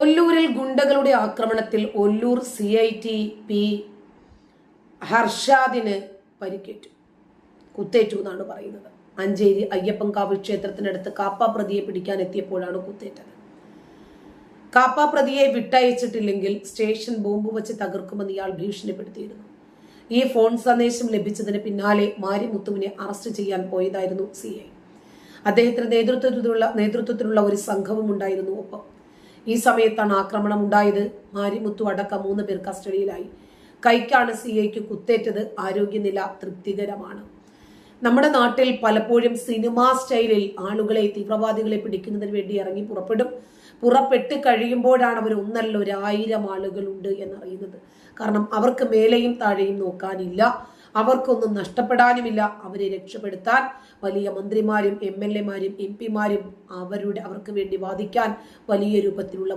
ഒല്ലൂരിൽ ഗുണ്ടകളുടെ ആക്രമണത്തിൽ ഒല്ലൂർ CITP ഹർഷാദിന് പരിക്കേറ്റു, കുത്തേറ്റു എന്നാണ് പറയുന്നത്. മഞ്ചേരി അയ്യപ്പൻകാവ് ക്ഷേത്രത്തിനടുത്ത് കാപ്പ പ്രതിയെ പിടിക്കാൻ എത്തിയപ്പോഴാണ് കുത്തേറ്റത്. കാപ്പ പ്രതിയെ വിട്ടയച്ചിട്ടില്ലെങ്കിൽ സ്റ്റേഷൻ ബോംബ് വെച്ച് തകർക്കുമെന്ന് ഇയാൾ ഭീഷണിപ്പെടുത്തിയിരുന്നു. ഈ ഫോൺ സന്ദേശം ലഭിച്ചതിന് പിന്നാലെ മാരിമുത്തുവിനെ അറസ്റ്റ് ചെയ്യാൻ പോയതായിരുന്നു CI. അദ്ദേഹത്തിന്റെ നേതൃത്വത്തിലുള്ള ഒരു സംഘവും ഉണ്ടായിരുന്നു ഒപ്പം. ഈ സമയത്താണ് ആക്രമണം ഉണ്ടായത്. മാരിമുത്തു അടക്കം 3 പേർ കസ്റ്റഡിയിലായി. കൈക്കാണ് CIക്ക് കുത്തേറ്റത്. ആരോഗ്യനില തൃപ്തികരമാണ്. നമ്മുടെ നാട്ടിൽ പലപ്പോഴും സിനിമാ സ്റ്റൈലിൽ ആളുകളെ, തീവ്രവാദികളെ പിടിക്കുന്നതിന് വേണ്ടി ഇറങ്ങി പുറപ്പെട്ട് കഴിയുമ്പോഴാണ് അവർ 1 അല്ല 1000 ആളുകളുണ്ട് എന്നറിയുന്നത്. കാരണം അവർക്ക് മേലെയും താഴെയും നോക്കാനില്ല, അവർക്കൊന്നും നഷ്ടപ്പെടാനുമില്ല. അവരെ രക്ഷപ്പെടുത്താൻ വലിയ മന്ത്രിമാരും MLA മാരും MP മാരും അവർക്ക് വേണ്ടി വാദിക്കാൻ വലിയ രൂപത്തിലുള്ള